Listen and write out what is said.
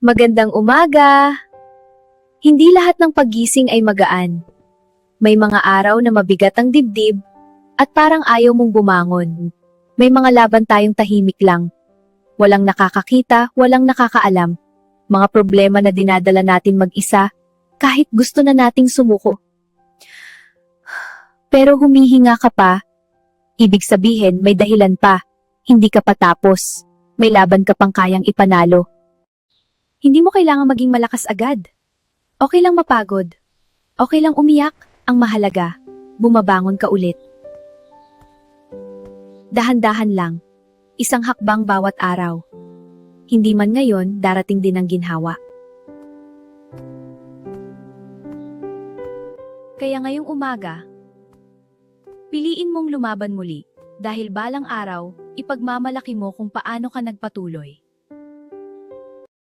Magandang umaga! Hindi lahat ng paggising ay magaan. May mga araw na mabigat ang dibdib at parang ayaw mong bumangon. May mga laban tayong tahimik lang. Walang nakakakita, walang nakakaalam. Mga problema na dinadala natin mag-isa kahit gusto na nating sumuko. Pero humihinga ka pa, ibig sabihin may dahilan pa. Hindi ka pa tapos. May laban ka pang kayang ipanalo. Hindi mo kailangang maging malakas agad. Okay lang mapagod. Okay lang umiyak. Ang mahalaga, bumabangon ka ulit. Dahan-dahan lang. Isang hakbang bawat araw. Hindi man ngayon, darating din ang ginhawa. Kaya ngayong umaga, piliin mong lumaban muli. Dahil balang araw, ipagmamalaki mo kung paano ka nagpatuloy.